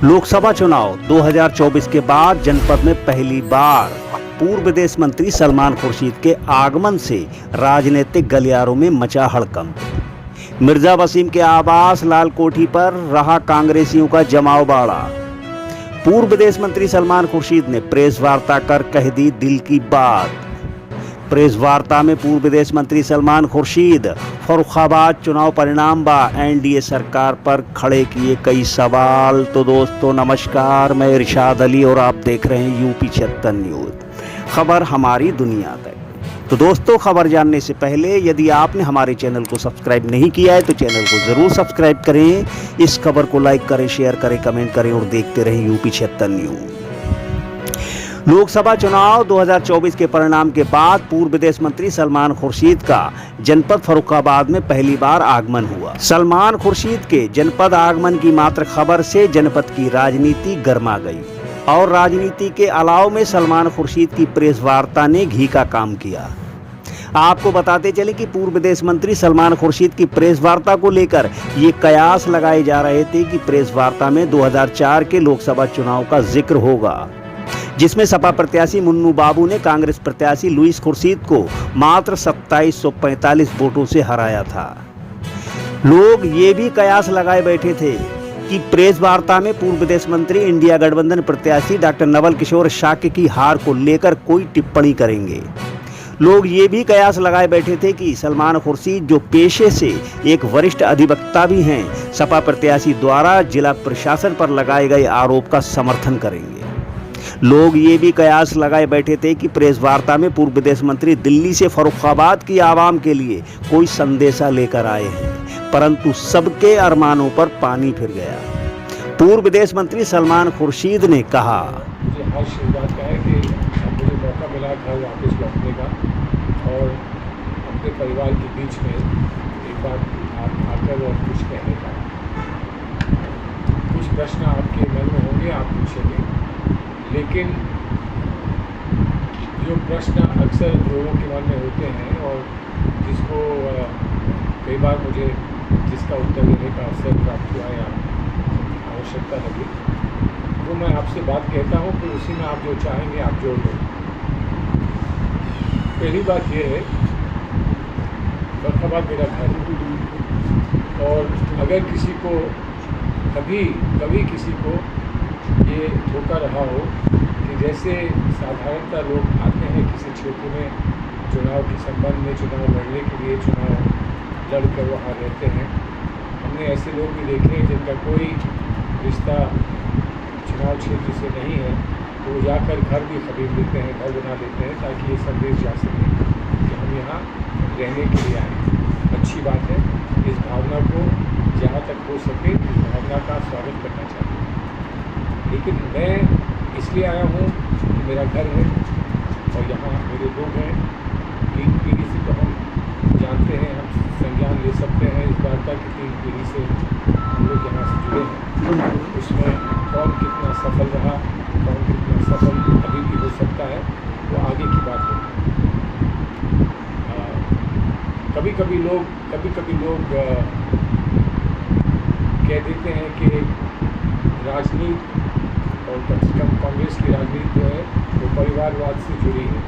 लोकसभा चुनाव 2024 के बाद जनपद में पहली बार पूर्व विदेश मंत्री सलमान खुर्शीद के आगमन से राजनीतिक गलियारों में मचा हड़कंप। मिर्जा वसीम के आवास लाल कोठी पर रहा कांग्रेसियों का जमाव बाड़ा। पूर्व विदेश मंत्री सलमान खुर्शीद ने प्रेस वार्ता कर कह दी दिल की बात। प्रेस वार्ता में पूर्व विदेश मंत्री सलमान खुर्शीद फर्रुखाबाद चुनाव परिणाम व एनडीए सरकार पर खड़े किए कई सवाल। तो दोस्तों नमस्कार, मैं इरशाद अली और आप देख रहे हैं यूपी 76 न्यूज़, खबर हमारी दुनिया तक। तो दोस्तों खबर जानने से पहले यदि आपने हमारे चैनल को सब्सक्राइब नहीं किया है तो चैनल को ज़रूर सब्सक्राइब करें, इस खबर को लाइक करें, शेयर करें, कमेंट करें और देखते रहें यूपी 76 न्यूज़। लोकसभा चुनाव 2024 के परिणाम के बाद पूर्व विदेश मंत्री सलमान खुर्शीद का जनपद फर्रुखाबाद में पहली बार आगमन हुआ। सलमान खुर्शीद के जनपद आगमन की मात्र खबर से जनपद की राजनीति गर्मा गई और राजनीति के अलाव में सलमान खुर्शीद की प्रेस वार्ता ने घी का काम किया। आपको बताते चले कि पूर्व विदेश मंत्री सलमान खुर्शीद की प्रेस वार्ता को लेकर ये कयास लगाए जा रहे थे कि प्रेस वार्ता में 2004 के लोकसभा चुनाव का जिक्र होगा, जिसमें सपा प्रत्याशी मुन्नू बाबू ने कांग्रेस प्रत्याशी लुईस खुर्शीद को मात्र 2745 वोटों से हराया था। लोग ये भी कयास लगाए बैठे थे कि प्रेस वार्ता में पूर्व विदेश मंत्री इंडिया गठबंधन प्रत्याशी डॉक्टर नवल किशोर शाक्य की हार को लेकर कोई टिप्पणी करेंगे। लोग ये भी कयास लगाए बैठे थे कि सलमान खुर्शीद जो पेशे से एक वरिष्ठ अधिवक्ता भी हैं, सपा प्रत्याशी द्वारा जिला प्रशासन पर लगाए गए आरोप का समर्थन करेंगे। लोग ये भी कयास लगाए बैठे थे कि प्रेस वार्ता में पूर्व विदेश मंत्री दिल्ली से फर्रुखाबाद की आवाम के लिए कोई संदेशा लेकर आए हैं, परंतु सबके अरमानों पर पानी फिर गया। पूर्व विदेश मंत्री सलमान खुर्शीद ने कहा, मुझे हर्ष इस बात का है कि मुझे मौका मिला घर वापस लौटने का और अपने परिवार के बीच में एक बार आकर और कुछ कहने का। कुछ प्रश्न आपके मन में होंगे, आप पूछेंगे, लेकिन जो प्रश्न अक्सर लोगों के मन में होते हैं और जिसको कई बार मुझे जिसका उत्तर देने का अवसर प्राप्त हुआ या आवश्यकता लगी, वो मैं आपसे बात कहता हूँ, फिर उसी में आप जो चाहेंगे आप जोड़ लो। पहली बात ये है, फर्रुखाबाद मेरा घर है और अगर किसी को कभी किसी को ये धोखा रहा हो कि जैसे साधारणतः लोग आते हैं किसी क्षेत्र में चुनाव के संबंध में, चुनाव लड़ने के लिए चुनाव लड़कर वहाँ रहते हैं, हमने ऐसे लोग भी देखे हैं जिनका कोई रिश्ता चुनाव क्षेत्र से नहीं है, तो वो जाकर घर भी खरीद लेते हैं, घर बना लेते हैं ताकि ये संदेश जा सके कि हम यहाँ रहने के लिए आए। अच्छी बात है, इस भावना को जहाँ तक हो सके इस भावना का स्वागत करना चाहिए। लेकिन मैं इसलिए आया हूँ कि मेरा घर है और यहाँ मेरे लोग हैं। 3 पीढ़ी से तो हम जानते हैं, हम संज्ञान ले सकते हैं इस बात का कि 3 पीढ़ी से हम लोग यहाँ से जुड़े हैं। उसमें कौन कितना सफल रहा, कौन कितना सफल अभी भी हो सकता है, वो आगे की बात है। कभी कभी लोग कह देते हैं कि राजनीति और कम से कम कांग्रेस की राजनीति जो है वो परिवारवाद से जुड़ी है,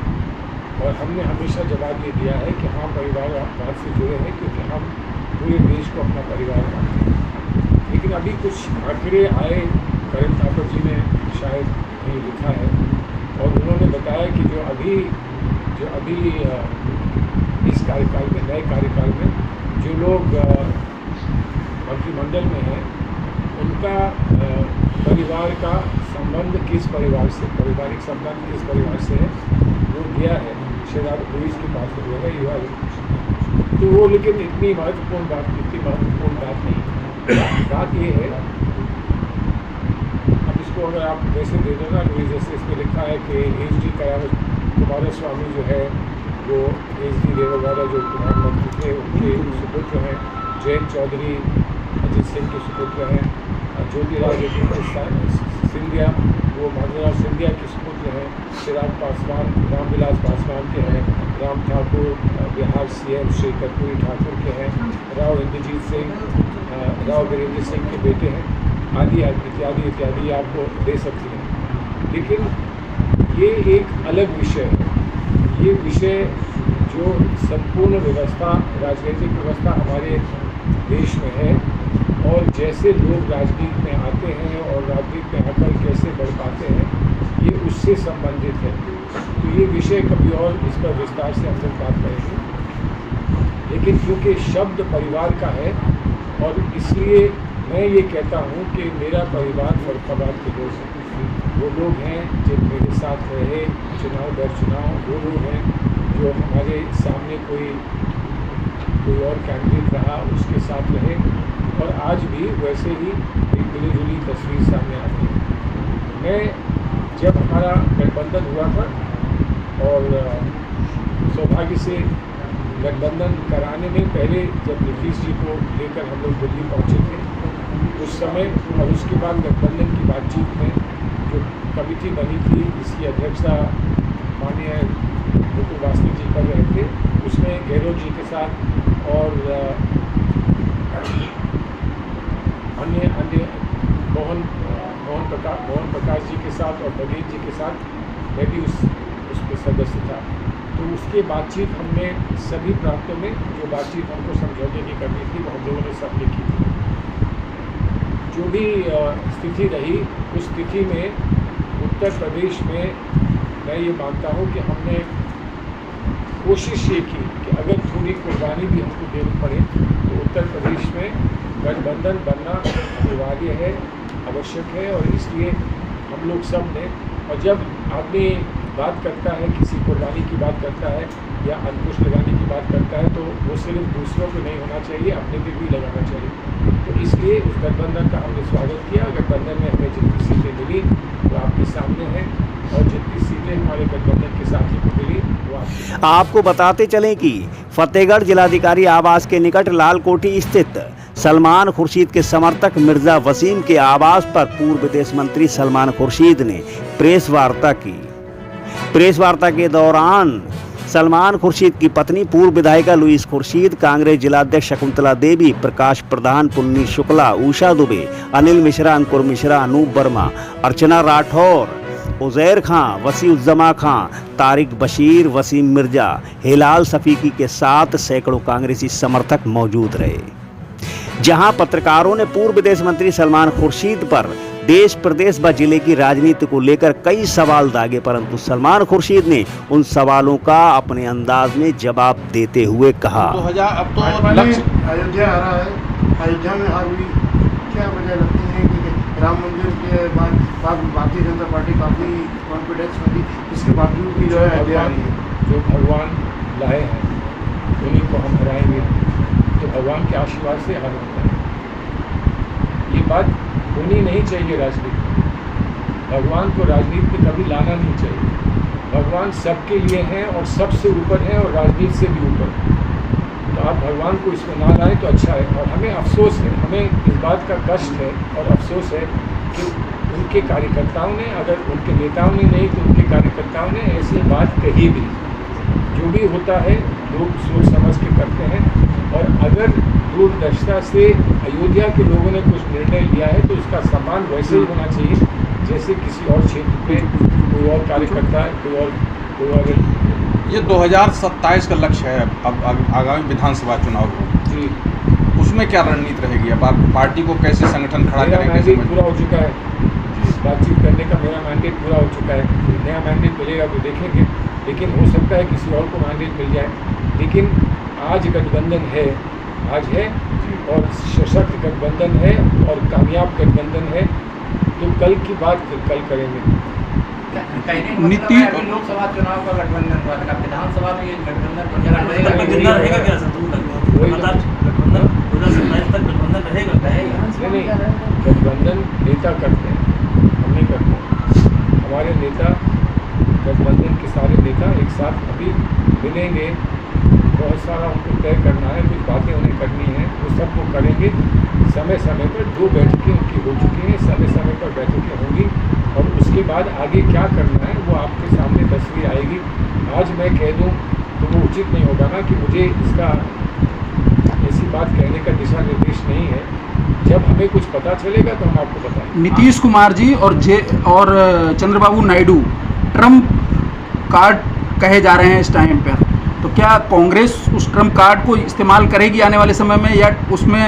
और हमने हमेशा जवाब ये दिया है कि हाँ परिवारवाद से जुड़े हैं क्योंकि हम पूरे देश को अपना परिवार मानते हैं। लेकिन अभी कुछ आंकड़े आए, करण थापर जी ने शायद कहीं लिखा है और उन्होंने बताया कि जो अभी इस कार्यकाल में, नए कार्यकाल में जो लोग मंत्रिमंडल में हैं उनका परिवार का संबंध किस परिवार से, पारिवारिक संबंध किस परिवार से है वो दिया है, शायद पुलिस के पास हुआ है युवा। तो वो लेकिन इतनी महत्वपूर्ण बात नहीं। बात ये है, अब इसको अगर आप वैसे दे दो ना, जैसे इसमें लिखा है कि HD कुमारस्वामी जो है वो HD देवेगौड़ा जो प्रधानमंत्री थे उनके सुपुत्र हैं, जयंत चौधरी अजीत सिंह के सुपुत्र हैं, ज्योतिरादित्य सिंधिया वो माधवराव सिंधिया के सुपुत्र हैं, चिराग पासवान रामविलास पासवान के हैं, राम ठाकुर बिहार CM श्री कर्पूरी ठाकुर के हैं, राव इंद्रजीत सिंह राव वीरेंद्र सिंह के बेटे हैं। आदि इत्यादि इत्यादि आपको दे सकती हैं। लेकिन ये एक अलग विषय है। ये विषय जो संपूर्ण व्यवस्था, राजनीतिक व्यवस्था हमारे देश में है और जैसे लोग राजनीति में आते हैं और राजनीति में आकर कैसे बढ़ पाते हैं, ये उससे संबंधित है। तो ये विषय कभी और इस पर विस्तार से हम लोग बात करेंगे। लेकिन क्योंकि शब्द परिवार का है और इसलिए मैं ये कहता हूँ कि मेरा परिवार फर्रुखाबाद के लोग हैं। वो लोग हैं जो मेरे साथ रहे चुनाव दर चुनाव, वो लोग हैं जो हमारे सामने कोई और कैंडिडेट रहा उसके साथ रहे और आज भी वैसे ही एक मिली जुली तस्वीर सामने आती है। मैं जब हमारा गठबंधन हुआ था और सौभाग्य से गठबंधन कराने में पहले जब नीतीश जी को लेकर हम लोग दिल्ली पहुँचे थे उस समय और उसके बाद गठबंधन की बातचीत में जो कमेटी बनी थी जिसकी अध्यक्षता माननीय मुकुल वासनिक जी कर रहे थे, उसमें गहलोत जी के साथ और अन्य मोहन प्रकाश जी के साथ और बघेल जी के साथ मैं भी उसके सदस्य था। तो उसके बातचीत हमने सभी प्रांतों में जो बातचीत हमको समझौते की करनी थी वो हम लोगों ने सबने की थी। जो भी स्थिति रही उस स्थिति में उत्तर प्रदेश में मैं ये मानता हूँ कि हमने कोशिश ये की कि अगर थोड़ी कुर्बानी भी हमको देनी पड़े तो उत्तर प्रदेश में गठबंधन बनना अनिवार्य है, आवश्यक है। और इसलिए हम लोग सब ने, और जब आदमी बात करता है, किसी कुर्बानी की बात करता है या अंकुश लगाने की बात करता है तो वो सिर्फ दूसरों को नहीं होना चाहिए, अपने पे भी लगाना चाहिए। तो इसलिए उस गठबंधन का हमने स्वागत किया। गठबंधन में हमें जितनी सीटें मिली वो आपके सामने हैं और जितनी सीटें हमारे गठबंधन के साथी को मिली वो आपको बताते चलें कि फतेहगढ़ जिलाधिकारी आवास के निकट लालकोठी स्थित सलमान खुर्शीद के समर्थक मिर्जा वसीम के आवास पर पूर्व विदेश मंत्री सलमान खुर्शीद ने प्रेस वार्ता की। प्रेस वार्ता के दौरान सलमान खुर्शीद की पत्नी पूर्व विधायिका लुईस खुर्शीद, कांग्रेस जिलाध्यक्ष शकुंतला देवी, प्रकाश प्रधान, पुन्नी शुक्ला, उषा दुबे, अनिल मिश्रा, अंकुर मिश्रा, अनूप वर्मा, अर्चना राठौर, उजैर खां, वसीउज्जमा खां, तारिक बशीर, वसीम मिर्जा, हिलाल सफीकी के साथ सैकड़ों कांग्रेसी समर्थक मौजूद रहे। जहां पत्रकारों ने पूर्व विदेश मंत्री सलमान खुर्शीद पर देश प्रदेश व जिले की राजनीति को लेकर कई सवाल दागे, परंतु सलमान खुर्शीद ने उन सवालों का अपने अंदाज में जवाब देते हुए कहा। अब तो लक्ष्य अयोध्या आ रहा है, अयोध्या में हार हुई, क्या वजह लगती है कि राम मंदिर के बाद भारतीय जनता पार्टी काफ़ी कॉन्फिडेंस में थी, इसके बावजूद भी जो है अयोध्या आ रही है। जो भगवान लाए हैं उन्हीं को हम हराएंगे, तो भगवान के आशीर्वाद से हार होता है। ये बात होनी नहीं चाहिए राजनीति में। भगवान को राजनीति में कभी लाना नहीं चाहिए। भगवान सबके लिए हैं और सबसे ऊपर हैं और राजनीति से भी ऊपर। तो आप भगवान को इसमें ना लाएं तो अच्छा है। और हमें अफसोस है, हमें इस बात का कष्ट है और अफसोस है कि उनके कार्यकर्ताओं ने, अगर उनके नेताओं ने नहीं तो उनके कार्यकर्ताओं ने ऐसी बात कही भी। जो भी होता है लोग सोच समझ के करते हैं और अगर दूरदर्शिता से अयोध्या के लोगों ने कुछ निर्णय लिया है तो उसका सम्मान वैसे ही होना चाहिए जैसे किसी और क्षेत्र पे कोई और कार्यकर्ता है, कोई और ये 2027 का लक्ष्य है अब आगामी विधानसभा चुनाव को जी, उसमें क्या रणनीति रहेगी? अब आप पार्टी को कैसे संगठन खड़ा मेरा करेंगे? मैंडेट पूरा हो चुका है, बातचीत करने का मेरा मैंडेट पूरा हो चुका है। नया मैंडेट मिलेगा तो देखेंगे, लेकिन हो सकता है किसी और को मैंडेट मिल जाए। लेकिन आज गठबंधन है, आज है और सशक्त गठबंधन है और कामयाब गठबंधन है, तो कल की बात फिर कल करेंगे। नीति लोकसभा चुनाव का गठबंधन हुआ था, विधानसभा में ये गठबंधन रहेगा क्या? नहीं, गठबंधन नेता करते हैं, हम नहीं करते। हमारे नेता, गठबंधन के सारे नेता एक साथ अभी मिलेंगे, बहुत सारा उनको तय करना है, कुछ बातें उन्हें करनी है, वो सब वो करेंगे। समय समय पर 2 बैठकें उनकी हो चुकी हैं, समय समय पर बैठकें होंगी और उसके बाद आगे क्या करना है वो आपके सामने तस्वीर आएगी। आज मैं कह दूं तो वो उचित नहीं होगा ना कि मुझे इसका ऐसी बात कहने का दिशा निर्देश नहीं है। जब हमें कुछ पता चलेगा तो हम आपको बताएंगे। नीतीश कुमार जी और चंद्रबाबू नायडू ट्रम्प कार्ड कहे जा रहे हैं इस टाइम पर, तो क्या कांग्रेस उस ट्रम्प कार्ड को इस्तेमाल करेगी आने वाले समय में, या उसमें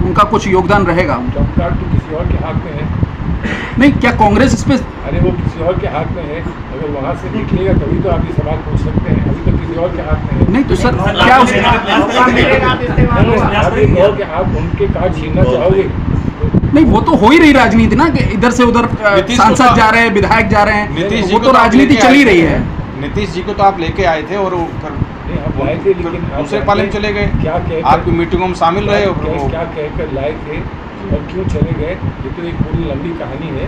उनका कुछ योगदान रहेगा? ट्रम्प कार्ड तो किसी और के हाथ में है। नहीं, क्या कांग्रेस इस पे? अरे वो किसी और के हाथ में है, अगर वहाँ से निकलेगा तभी तो आप ये सवाल पूछ सकते हैं। अभी तो किसी और के हाथ में है। नहीं तो सर क्या उस आप उनके कार्ड छीनना चाहोगे? नहीं, वो तो हो ही रही राजनीति ना, कि इधर से उधर सांसद जा रहे हैं, विधायक जा रहे नीतीश हैं, जी वो को तो आप राजनीति लेके चल ही आए रही थे। है। नीतीश जी को तो आप लेके आए थे और नहीं, आप लाए थे, लेकिन आप दूसरे पाले में चले गए। क्या कहकर आपकी मीटिंगों में शामिल रहे और क्या कहकर लाए थे और क्यों चले गए, ये तो एक पूरी लंबी कहानी है।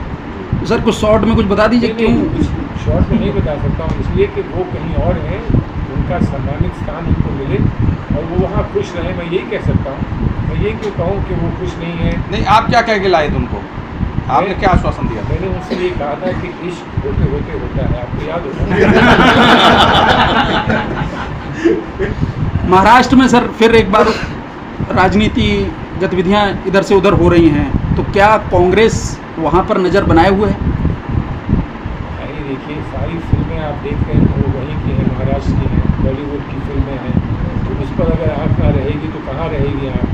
सर कुछ शॉर्ट में कुछ बता दीजिए क्यों? कुछ शॉर्ट में नहीं बता सकता हूँ, इसलिए कि वो कहीं और हैं, उनका सम्मानित स्थान उनको मिले और वो वहाँ खुश रहे। मैं यही कह सकता हूँ। मैं ये क्यों कहूँ कि वो खुश नहीं है? नहीं, आप क्या कह के लाए थे उनको? आपने क्या आश्वासन दिया? मैंने उनसे ये कहा था कि इश्क होते होते होता है, आपको याद होगा। महाराष्ट्र में सर फिर एक बार राजनीति गतिविधियां इधर से उधर हो रही हैं, तो क्या कांग्रेस वहां पर नज़र बनाए हुए है? नहीं, देखिए सारी फिल्में आप देख रहे हैं तो वो वहीं की हैं, महाराष्ट्र की हैं, बॉलीवुड की फिल्में हैं, तो उस पर अगर आँख ना रहेगी तो कहाँ रहेगी आँख?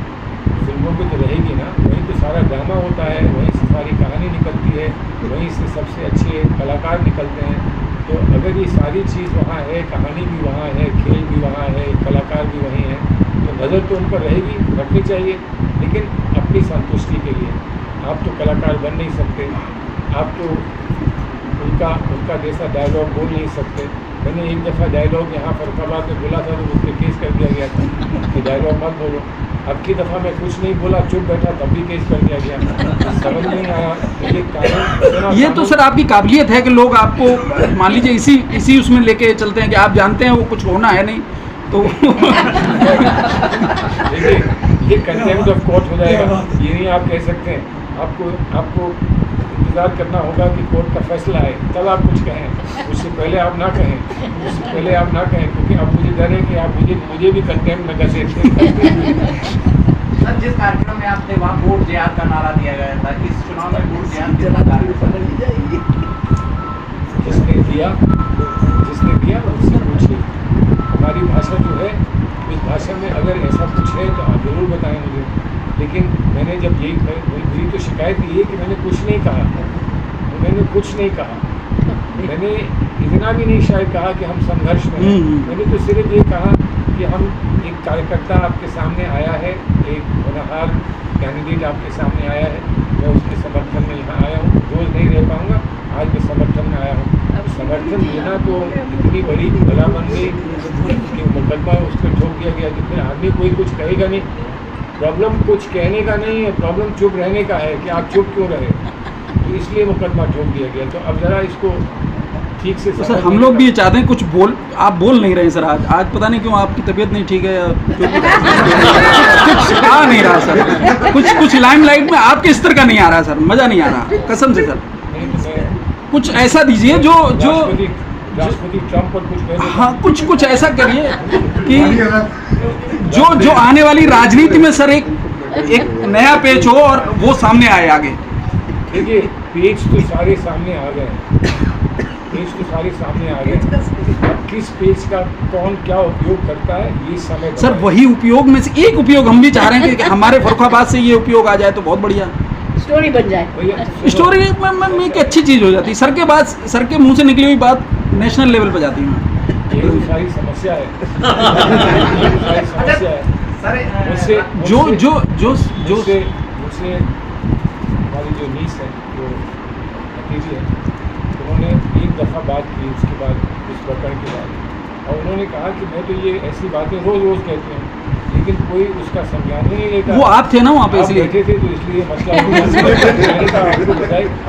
फिल्मों पे तो रहेगी ना, वहीं तो सारा ड्रामा होता है, वहीं से सारी कहानी निकलती है, वहीं से सबसे अच्छे कलाकार निकलते हैं। तो अगर ये सारी चीज़ वहाँ है, कहानी भी वहाँ है, खेल भी वहाँ है, कलाकार भी वहीं हैं, तो नज़र तो उन पर रहेगी, रखनी चाहिए, लेकिन अपनी संतुष्टि के लिए। आप तो कलाकार बन नहीं सकते, आप तो उनका जैसा डायलॉग बोल नहीं सकते। मैंने एक दफ़ा डायलॉग यहाँ फरुखाबाद में बोला था तो उस पर केस कर दिया गया था कि डायलॉग मत बोलो। अब की दफ़ा मैं कुछ नहीं बोला, चुप बैठा, तब भी केस कर दिया गया। समझ नहीं आया ये कानून। ये तो सर आपकी काबिलियत है कि लोग आपको मान लीजिए इसी उसमें लेके चलते हैं कि आप जानते हैं वो कुछ होना है नहीं तो देखिए ये कंटेम्प्ट ऑफ कोर्ट हो जाएगा, ये नहीं आप कह सकते हैं। आपको इंतज़ार करना होगा कि कोर्ट का फैसला है, तब आप कुछ कहें, उससे पहले आप ना कहें, क्योंकि अब मुझे डर है कि आप मुझे भी कंटेम्प्ट में कैसे। सर जिस कार्यक्रम में आपने वहाँ वोट जिहाद का नारा दिया गया था, इस चुनाव में वोट जिहाद जिसने दिया उससे पूछिए। हमारी भाषा जो है, उस भाषा में अगर ऐसा कुछ है तो आप ज़रूर बताएं मुझे। लेकिन मैंने जब मेरी तो शिकायत ये है कि मैंने कुछ नहीं कहा, मैंने इतना भी नहीं शायद कहा कि हम संघर्ष में हैं। मैंने तो सिर्फ ये कहा कि हम एक कार्यकर्ता आपके सामने आया है, एक होनहार कैंडिडेट आपके सामने आया है, मैं उसके समर्थन में यहाँ आया हूँ। रोज़ नहीं रह पाऊँगा, आज मैं समर्थन में आया हूँ। समर्थन देना तो इतनी बड़ी भलामंदी कि मुकदमा उस पर ठोक दिया गया, तो फिर आदमी कोई कुछ कहेगा नहीं। प्रॉब्लम कुछ कहने का नहीं है, प्रॉब्लम चुप रहने का है कि आप चुप क्यों रहे, तो इसलिए मुकदमा ठोक दिया गया। तो अब ज़रा इसको ठीक से तो सर हम लोग भी ये चाहते हैं कुछ आप बोल नहीं रहे हैं सर। आज पता नहीं क्यों आपकी तबीयत नहीं ठीक है या कुछ आ नहीं रहा सर, कुछ लाइमलाइट में आपके स्तर का नहीं आ रहा सर, मज़ा नहीं आ रहा कसम से सर। कुछ ऐसा दीजिए जो राष्ट्रपति ट्रम्प पर कुछ कह। हाँ कुछ ऐसा करिए कि जो आने वाली राजनीति में सर एक नया पेज हो और वो सामने आए आगे। देखिए पेज तो सारे सामने आ गए, अब किस पेज का कौन क्या उपयोग करता है ये समय सर वही उपयोग में से एक उपयोग हम भी चाह रहे हैं कि हमारे फर्रुखाबाद से ये उपयोग आ जाए तो बहुत बढ़िया स्टोरी बन जाए। स्टोरी में एक अच्छी चीज़ हो जाती है। सर के मुंह से निकली हुई बात नेशनल लेवल पर जाती है। ये सारी समस्या है। सर मुझसे हमारी जो नीस है, जो भतीजी है, उन्होंने एक दफ़ा बात की उसके बाद, उस प्रकरण के बाद, और उन्होंने कहा कि मैं तो ये ऐसी बातें रोज़ कहती हूँ, लेकिन कोई उसका संज्ञान ही नहीं लेता। वो आप थे ना वहाँ पे, इसलिए बैठे थे तो इसलिए मसला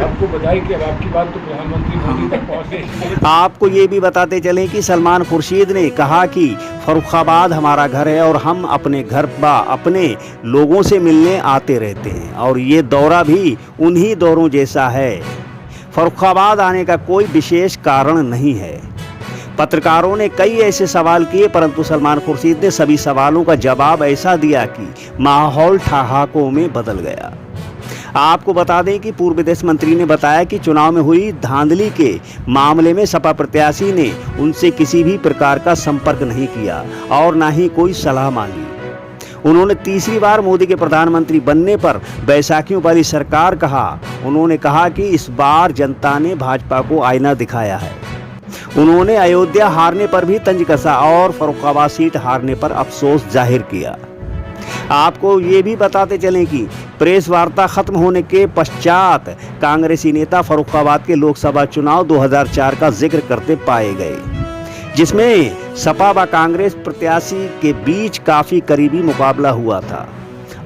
आपको बधाई कि अब आपकी बात तो प्रधानमंत्री मोदी तक पहुँच गई। आपको ये भी बताते चलें कि सलमान खुर्शीद ने कहा कि फर्रुखाबाद हमारा घर है और हम अपने घर अपने लोगों से मिलने आते रहते हैं और ये दौरा भी उन्हीं दौरों जैसा है। फर्रुखाबाद आने का कोई विशेष कारण नहीं है, पत्रकारों ने कई ऐसे सवाल किए, परंतु सलमान खुर्शीद ने सभी सवालों का जवाब ऐसा दिया कि माहौल ठहाकों में बदल गया। आपको बता दें कि पूर्व विदेश मंत्री ने बताया कि चुनाव में हुई धांधली के मामले में सपा प्रत्याशी ने उनसे किसी भी प्रकार का संपर्क नहीं किया और ना ही कोई सलाह मांगी। उन्होंने तीसरी बार मोदी के प्रधानमंत्री बनने पर बैसाखियों वाली सरकार कहा। उन्होंने कहा कि इस बार जनता ने भाजपा को आईना दिखाया है। उन्होंने अयोध्या हारने पर भी तंज कसा और फर्रुखाबाद सीट हारने पर अफसोस जाहिर किया। आपको ये भी बताते चलें कि प्रेस वार्ता खत्म होने के पश्चात कांग्रेसी नेता फर्रुखाबाद के लोकसभा चुनाव 2004 का जिक्र करते पाए गए, जिसमें सपा व कांग्रेस प्रत्याशी के बीच काफी करीबी मुकाबला हुआ था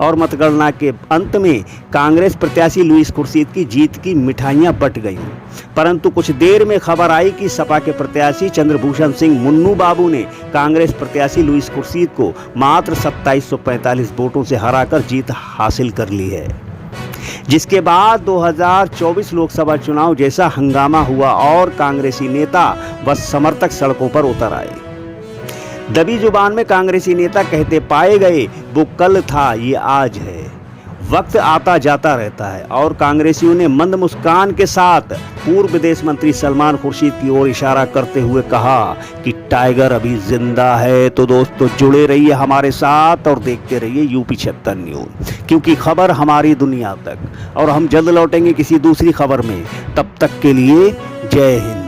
और मतगणना के अंत में कांग्रेस प्रत्याशी लुईस खुर्शीद की जीत की मिठाइयां बंट गईं। परंतु कुछ देर में खबर आई कि सपा के प्रत्याशी चंद्रभूषण सिंह मुन्नू बाबू ने कांग्रेस प्रत्याशी लुईस खुर्शीद को मात्र 2745 वोटों से हराकर जीत हासिल कर ली है, जिसके बाद 2024 लोकसभा चुनाव जैसा हंगामा हुआ और कांग्रेसी नेता व समर्थक सड़कों पर उतर आए। दबी जुबान में कांग्रेसी नेता कहते पाए गए, वो कल था ये आज है। वक्त आता जाता रहता है और कांग्रेसियों ने मंद मुस्कान के साथ पूर्व विदेश मंत्री सलमान खुर्शीद की ओर इशारा करते हुए कहा कि टाइगर अभी जिंदा है। तो दोस्तों जुड़े रहिए हमारे साथ और देखते रहिए यूपी 76 न्यूज़, क्योंकि खबर हमारी दुनिया तक। और हम जल्द लौटेंगे किसी दूसरी खबर में। तब तक के लिए जय हिंद।